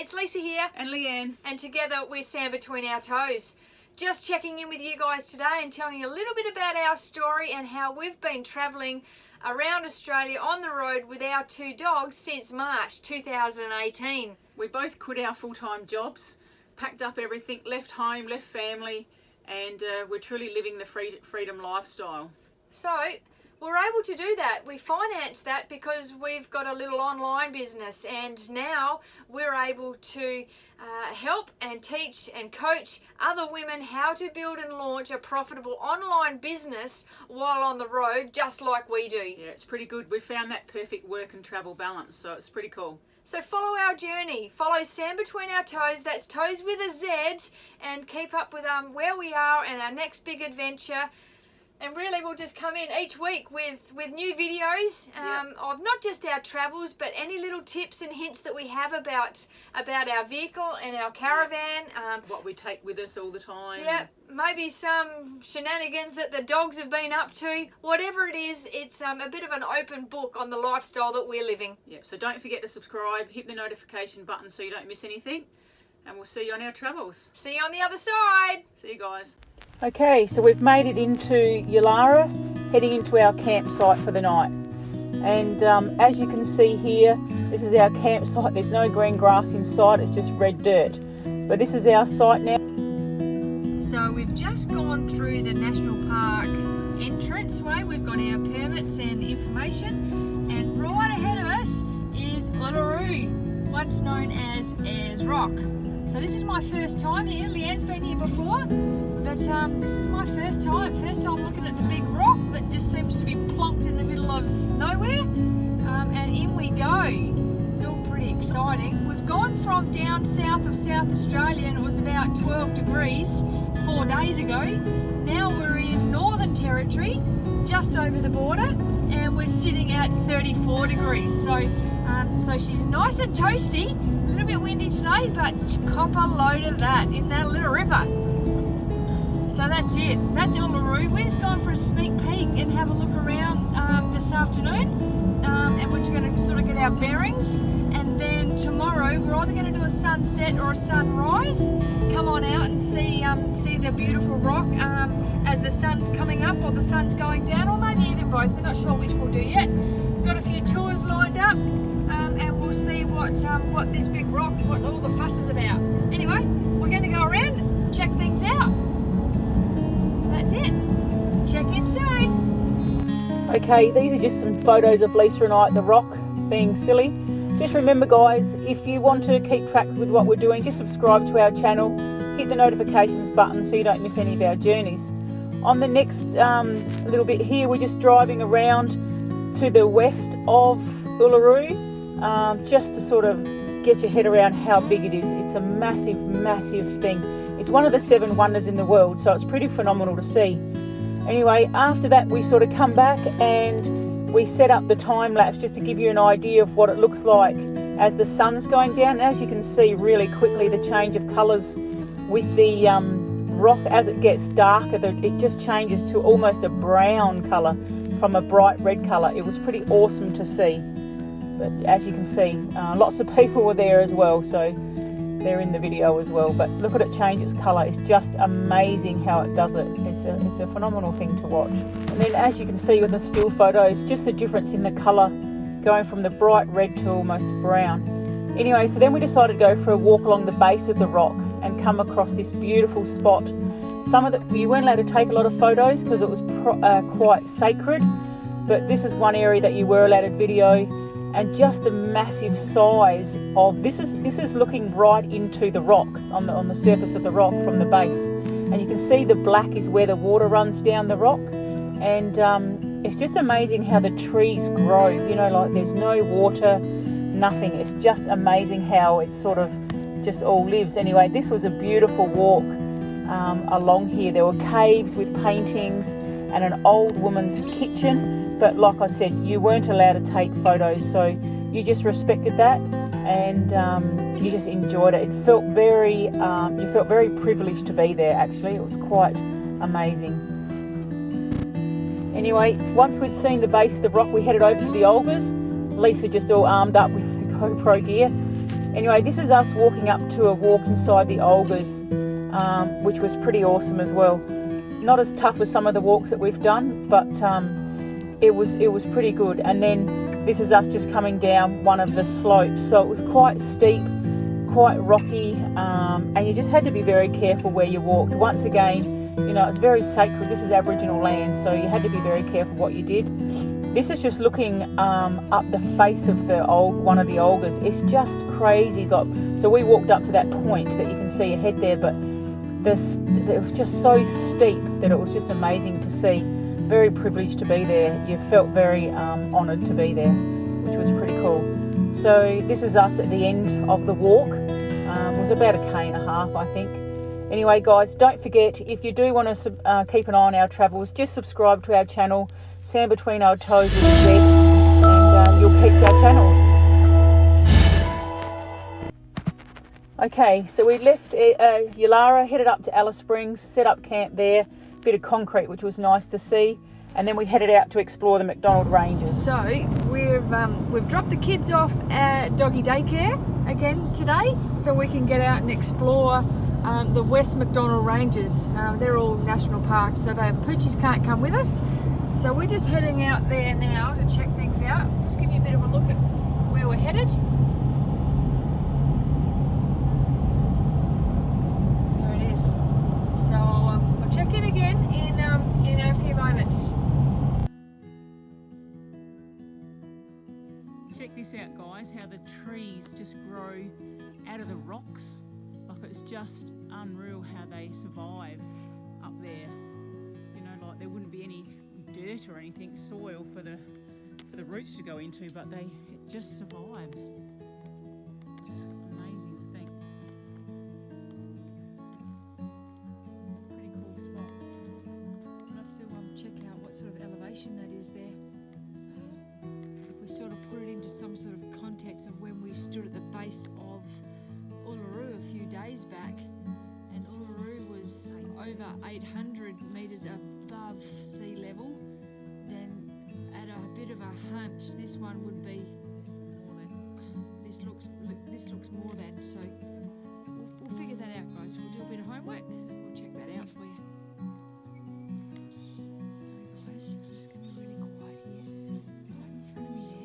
it's Lisa here. And Leanne. And together we're Sand Between Our Toes. Just checking in with you guys today and telling you a little bit about our story and how we've been travelling around Australia on the road with our two dogs since March 2018. We both quit our full-time jobs, packed up everything, left home, left family, and we're truly living the freedom lifestyle. So we're able to do that. We financed that because we've got a little online business, and now we're able to help and teach and coach other women how to build and launch a profitable online business while on the road, just like we do. Yeah, it's pretty good. We found that perfect work and travel balance, so it's pretty cool. So follow our journey, follow Sand Between Our Toes, that's toes with a Z, and keep up with where we are and our next big adventure. And really we'll just come in each week with new videos of not just our travels, but any little tips and hints that we have about our vehicle and our caravan. What we take with us all the time. Yeah, maybe some shenanigans that the dogs have been up to. Whatever it is, it's a bit of an open book on the lifestyle that we're living. Yeah, so don't forget to subscribe, hit the notification button so you don't miss anything. And we'll see you on our travels. See you on the other side. See you guys. Okay, so we've made it into Yulara, heading into our campsite for the night. And as you can see here, this is our campsite. There's no green grass inside, it's just red dirt. But this is our site now. So we've just gone through the National Park entranceway. We've got our permits and information. And right ahead of us is Yulara, once known as Ayres Rock. So this is my first time here. Leanne's been here before, but this is my first time looking at the big rock that just seems to be plonked in the middle of nowhere. And in we go. It's all pretty exciting. We've gone from down south of South Australia, and it was about 12 degrees 4 days ago. Now we're in Northern Territory, just over the border, and we're sitting at 34 degrees. So she's nice and toasty, a little bit windy today, but cop a load of that in that little ripper. So that's it, that's Yulara. We're just going for a sneak peek and have a look around this afternoon, and we're just going to sort of get our bearings, and then tomorrow we're either going to do a sunset or a sunrise. Come on out and see the beautiful rock as the sun's coming up or the sun's going down, or maybe even both. We're not sure which we'll do yet. We've got a few tours lined up. And we'll see what this big rock, what all the fuss is about. Anyway, we're going to go around, check things out. That's it. Check in soon. Okay, these are just some photos of Lisa and I at the rock, being silly. Just remember guys, if you want to keep track with what we're doing, just subscribe to our channel, hit the notifications button so you don't miss any of our journeys. On the next little bit here, we're just driving around to the west of Yulara. Just to sort of get your head around how big it is. It's a massive, massive thing. It's one of the 7 wonders in the world, so it's pretty phenomenal to see. Anyway, after that we sort of come back and we set up the time lapse just to give you an idea of what it looks like as the sun's going down. And as you can see really quickly, the change of colours with the rock as it gets darker, it just changes to almost a brown colour from a bright red colour. It was pretty awesome to see. But as you can see, lots of people were there as well, so they're in the video as well. But look at it change its colour. It's just amazing how it does it. It's a phenomenal thing to watch. And then as you can see with the still photos, just the difference in the colour going from the bright red to almost brown. Anyway, so then we decided to go for a walk along the base of the rock and come across this beautiful spot. You weren't allowed to take a lot of photos because it was quite sacred, but this is one area that you were allowed to video. And just the massive size of this is looking right into the rock, on the surface of the rock from the base, and you can see the black is where the water runs down the rock. And it's just amazing how the trees grow, you know, like there's no water, nothing. It's just amazing how it sort of just all lives. Anyway, this was a beautiful walk along here. There were caves with paintings and an old woman's kitchen. But like I said, you weren't allowed to take photos, so you just respected that and you just enjoyed it. It felt very, you felt very privileged to be there actually. It was quite amazing. Anyway, once we'd seen the base of the rock, we headed over to the Olgas. Lisa just all armed up with the GoPro gear. Anyway, this is us walking up to a walk inside the Olgas, which was pretty awesome as well. Not as tough as some of the walks that we've done, but it was pretty good. And then this is us just coming down one of the slopes, so it was quite steep, quite rocky, and you just had to be very careful where you walked. Once again, you know, it's very sacred. This is Aboriginal land, so you had to be very careful what you did. This is just looking up the face of one of the Olgas. It's just crazy. So we walked up to that point that you can see ahead there, but it was just so steep that it was just amazing to see. Very privileged to be there. You felt very honoured to be there, which was pretty cool. So this is us at the end of the walk. It was about 1.5 km, I think. Anyway, guys, don't forget, if you do want to keep an eye on our travels, just subscribe to our channel, Sand Between Our Toes with Z, and you'll keep our channel. Okay, so we left Yulara, headed up to Alice Springs, set up camp there, bit of concrete, which was nice to see, and then we headed out to explore the McDonald Ranges. So we've dropped the kids off at doggy daycare again today, so we can get out and explore the West McDonald Ranges. They're all national parks, so the poochies can't come with us. So we're just heading out there now to check things out. Just give you a bit of a look at where we're headed. There it is. So I'll check in again in a few moments. Check this out, guys, how the trees just grow out of the rocks. Like, it's just unreal how they survive up there. You know, like there wouldn't be any dirt or anything, soil for the roots to go into, but it just survives. It's amazing to think. It's a pretty cool spot. We'll have to check out what sort of elevation that is there. If we sort of put it into some sort of context of when we stood at the base of Uluru a few days back, and Uluru was over 800 metres above sea level, then at a bit of a hunch this one would be more than. This looks more than, so we'll figure that out, guys. We'll do a bit of homework, we'll check that out for you. So guys, I'm just going to be really quiet here, right in front of me there.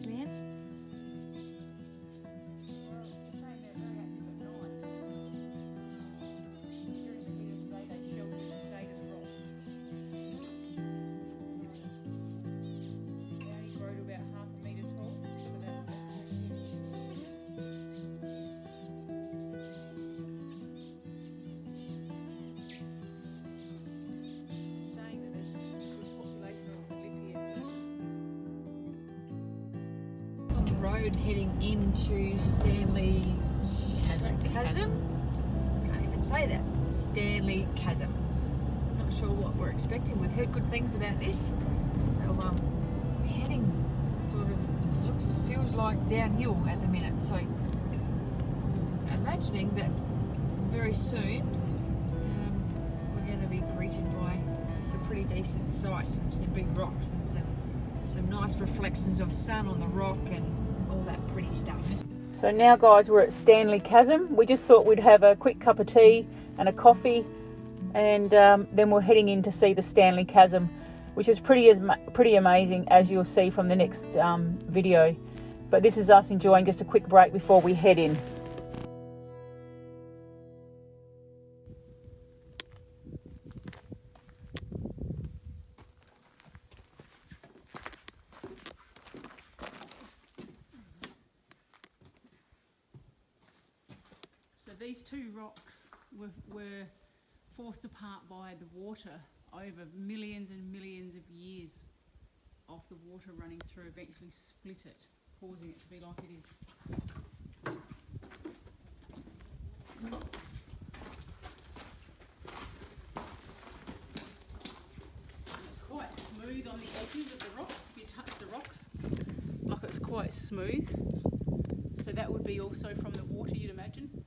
Leanne? Road heading into Stanley Chasm. Can't even say that. Stanley Chasm. Not sure what we're expecting. We've heard good things about this, so we're heading sort of feels like downhill at the minute. So I'm imagining that very soon greeted by some pretty decent sights and some big rocks and some nice reflections of sun on the rock and all that pretty stuff. So now guys, we're at Stanley Chasm. We just thought we'd have a quick cup of tea and a coffee, and then we're heading in to see the Stanley Chasm, which is pretty amazing, as you'll see from the next video. But this is us enjoying just a quick break before we head in. So these two rocks were forced apart by the water over millions and millions of years of the water running through, eventually split it, causing it to be like it is. It's quite smooth on the edges of the rocks. If you touch the rocks, like it's quite smooth. So that would be also from the water, you'd imagine.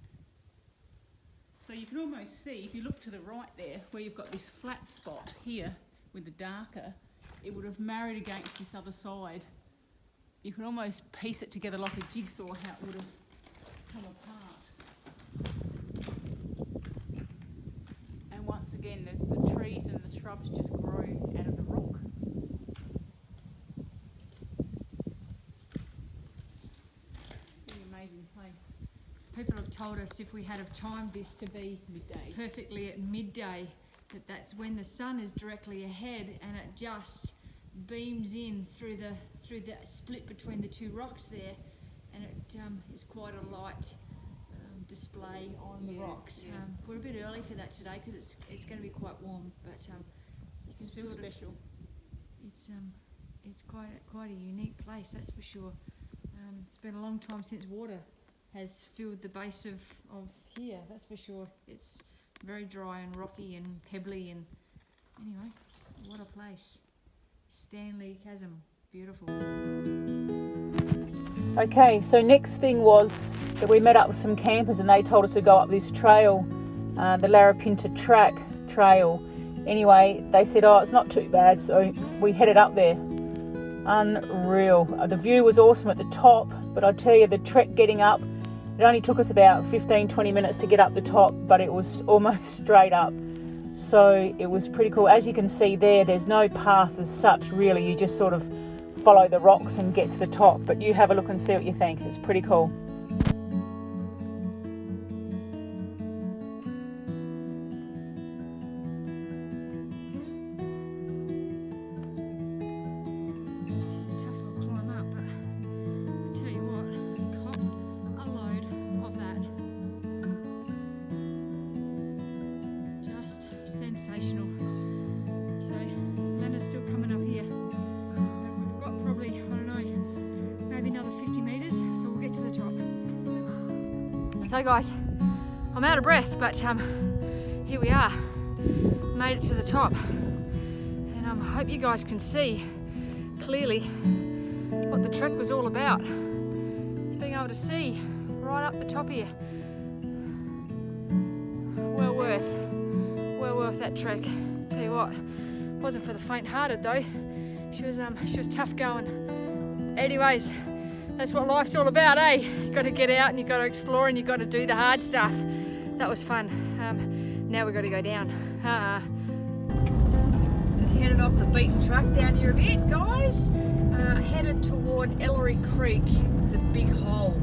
So you can almost see, if you look to the right there, where you've got this flat spot here with the darker, it would have married against this other side. You can almost piece it together like a jigsaw, how it would have come apart. And once again, the trees and the shrubs just grow out of the rock. Pretty amazing place. People have told us if we had have timed this to be Midday. perfectly at midday, that's when the sun is directly ahead and it just beams in through the split between the two rocks there, and it is quite a light display on the rocks. Yeah. We're a bit early for that today because it's going to be quite warm, but you can Still sort special. it's quite a unique place, that's for sure. It's been a long time since water has filled the base of here, that's for sure. It's very dry and rocky and pebbly, and anyway, what a place. Stanley Chasm, beautiful. Okay, so next thing was that we met up with some campers and they told us to go up this trail, the Larapinta trail. Anyway, they said, oh, it's not too bad, so we headed up there. Unreal. The view was awesome at the top, but I tell you, the trek getting up, it only took us about 15-20 minutes to get up the top, but it was almost straight up. So it was pretty cool. As you can see there's no path as such really, you just sort of follow the rocks and get to the top, but you have a look and see what you think. It's pretty cool. Sensational. So Leanne's still coming up here, and we've got probably, I don't know, maybe another 50 metres, so we'll get to the top. So guys, I'm out of breath, but here we are, made it to the top, and I hope you guys can see clearly what the trek was all about. It's being able to see right up the top here. Well worth that trek. Tell you what, wasn't for the faint-hearted though. She was tough going. Anyways, that's what life's all about, eh? You got to get out and you got to explore and you got to do the hard stuff. That was fun. Now we got to go down. Just headed off the beaten track down here a bit, guys. Headed toward Ellery Creek, the big hole.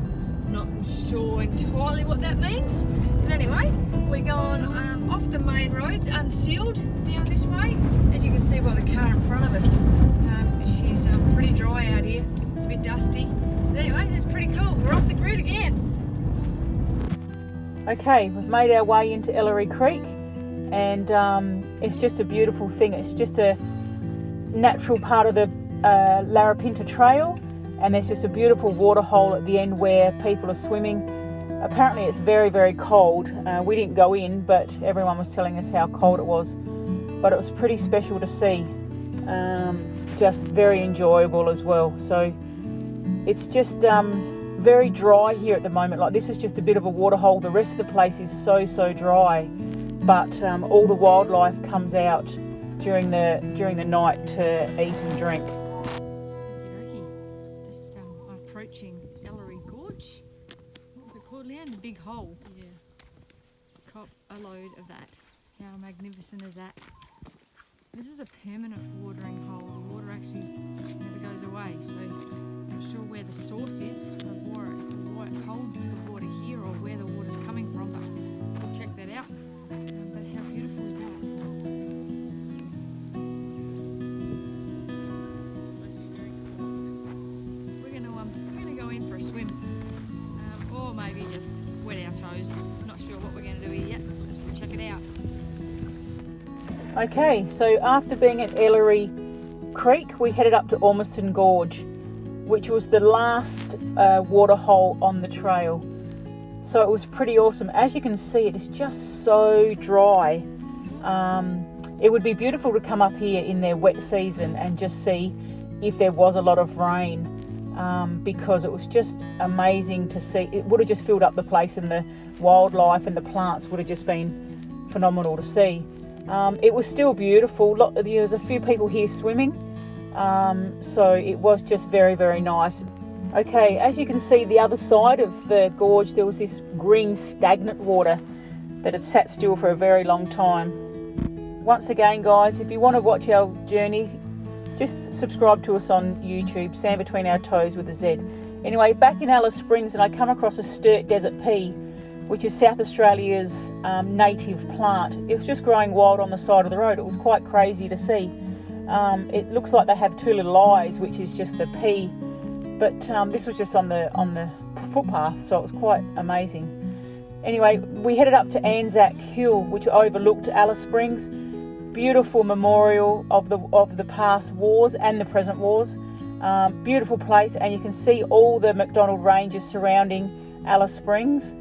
Not sure entirely what that means, but anyway, we're going off the main roads, unsealed, down this way. As you can see by the car in front of us, she's pretty dry out here. It's a bit dusty, but anyway, that's pretty cool. We're off the grid again. Okay, we've made our way into Ellery Creek, and it's just a beautiful thing. It's just a natural part of the Larapinta Trail. And there's just a beautiful water hole at the end where people are swimming. Apparently it's very, very cold. We didn't go in, but everyone was telling us how cold it was. But it was pretty special to see. Just very enjoyable as well. So it's just very dry here at the moment. Like, this is just a bit of a water hole. The rest of the place is so dry. but all the wildlife comes out during the night to eat and drink. Okey-dokey. Just approaching Ellery Gorge. What was it called, Leanne? The Big Hole. Yeah. Cop a load of that. How magnificent is that? This is a permanent watering hole. The water actually never goes away, so I'm not sure where the source is of why it holds the water here or where the water's coming from, but we'll check that out. But how beautiful is that? We're gonna go in for a swim, or maybe just wet our toes. Not sure what we're gonna do here yet. We'll check it out. Okay, so after being at Ellery Creek, we headed up to Ormiston Gorge, which was the last water hole on the trail. So it was pretty awesome. As you can see, it is just so dry. It would be beautiful to come up here in their wet season and just see if there was a lot of rain, because it was just amazing to see. It would have just filled up the place, and the wildlife and the plants would have just been phenomenal to see. It was still beautiful. There's a few people here swimming, so it was just very, very nice. Okay, as you can see, the other side of the gorge, there was this green stagnant water that had sat still for a very long time. Once again, guys, if you want to watch our journey, just subscribe to us on YouTube, Sand Between Our Toes with a Z. Anyway, back in Alice Springs, and I come across a sturt desert pea, which is South Australia's native plant. It was just growing wild on the side of the road. It was quite crazy to see. It looks like they have two little eyes, which is just the pea, but this was just on the footpath, so it was quite amazing. Anyway, we headed up to Anzac Hill, which overlooked Alice Springs. Beautiful memorial of the past wars and the present wars. Beautiful place, and you can see all the McDonald Ranges surrounding Alice Springs.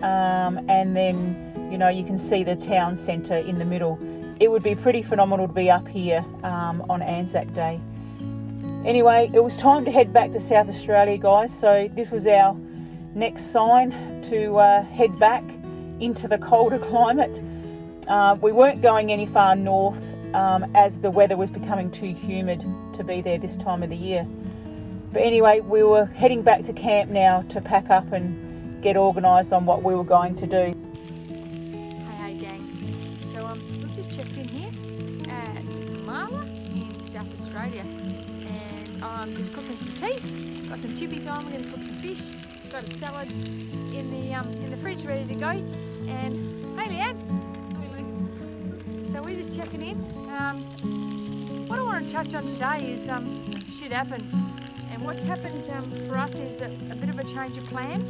And then, you can see the town centre in the middle. It would be pretty phenomenal to be up here on Anzac Day. Anyway, it was time to head back to South Australia, guys. So this was our next sign to head back into the colder climate. We weren't going any far north as the weather was becoming too humid to be there this time of the year. But anyway, we were heading back to camp now to pack up and get organised on what we were going to do. Hey gang, so we've just checked in here at Marla in South Australia, and I'm just cooking some tea. Got some chippies on. We're going to cook some fish. Got a salad in the fridge ready to go. And hey Leanne. So we're just checking in. What I want to touch on today is shit happens, and what's happened for us is a bit of a change of plan.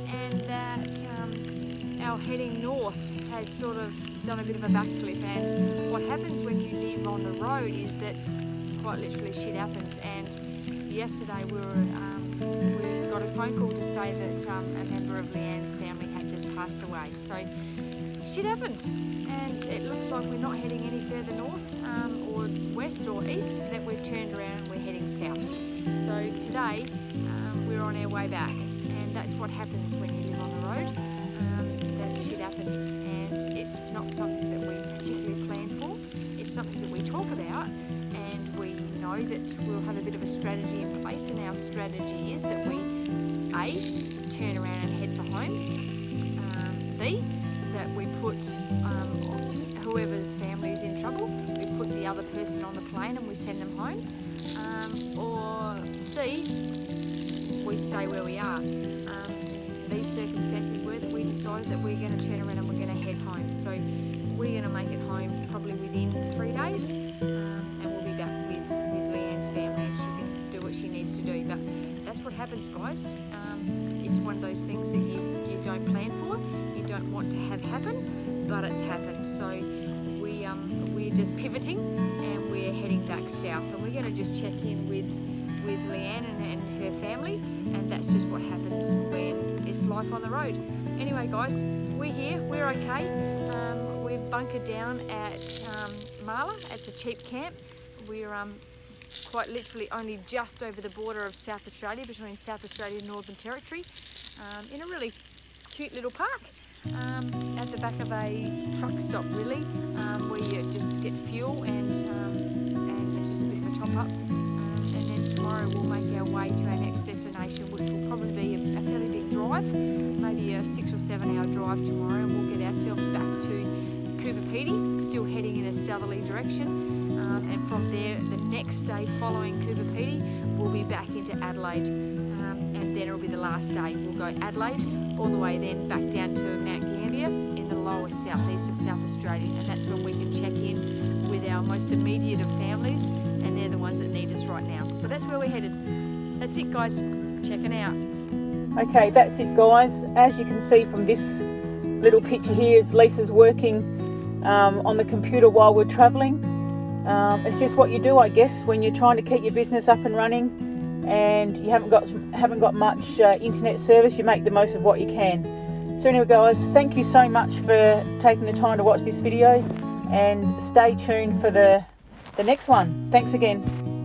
And that our heading north has sort of done a bit of a backflip, and what happens when you live on the road is that quite literally shit happens. And yesterday we got a phone call to say that a member of Leanne's family had just passed away. So shit happens, and it looks like we're not heading any further north or west or east, that we've turned around and we're heading south. So today we're on our way back. That's what happens when you live on the road. That shit happens, and it's not something that we particularly plan for. It's something that we talk about, and we know that we'll have a bit of a strategy in place, and our strategy is that we A, turn around and head for home, B, that we put whoever's family is in trouble, we put the other person on the plane and we send them home, or C, we stay where we are. These circumstances were that we decided that we're going to turn around and we're going to head home. So we're going to make it home probably within 3 days, and we'll be back with Leanne's family, and she can do what she needs to do. But that's what happens, guys. It's one of those things that you don't plan for, you don't want to have happen, but it's happened. So we're just pivoting and we're heading back south, and we're going to just check in with Leanne and her family, and that's just what happens when it's life on the road. Anyway guys, we're here, we're okay. We've bunkered down at Marla. It's a cheap camp. We're quite literally only just over the border of South Australia, between South Australia and Northern Territory, in a really cute little park. at the back of a truck stop, really, where you just get fuel and it's just a bit of a top up. And then tomorrow we'll make our way to our next destination, which will probably be a fairly big drive, maybe a 6 or 7 hour drive tomorrow, and we'll get ourselves back to Coober Pedy, still heading in a southerly direction. And from there, the next day following Coober Pedy, we'll be back into Adelaide, and then it'll be the last day. We'll go Adelaide all the way then back down to Mount Gambier in the lower southeast of South Australia, and that's when we can check in with our most immediate of families, and they're the ones that need us right now. So that's where we're headed. That's it, guys. Checking out. Okay, that's it, guys. As you can see from this little picture here, is Lisa's working on the computer while we're travelling. It's just what you do, I guess, when you're trying to keep your business up and running and you haven't got much internet service. You make the most of what you can. So anyway, guys, thank you so much for taking the time to watch this video, and stay tuned for the next one. Thanks again.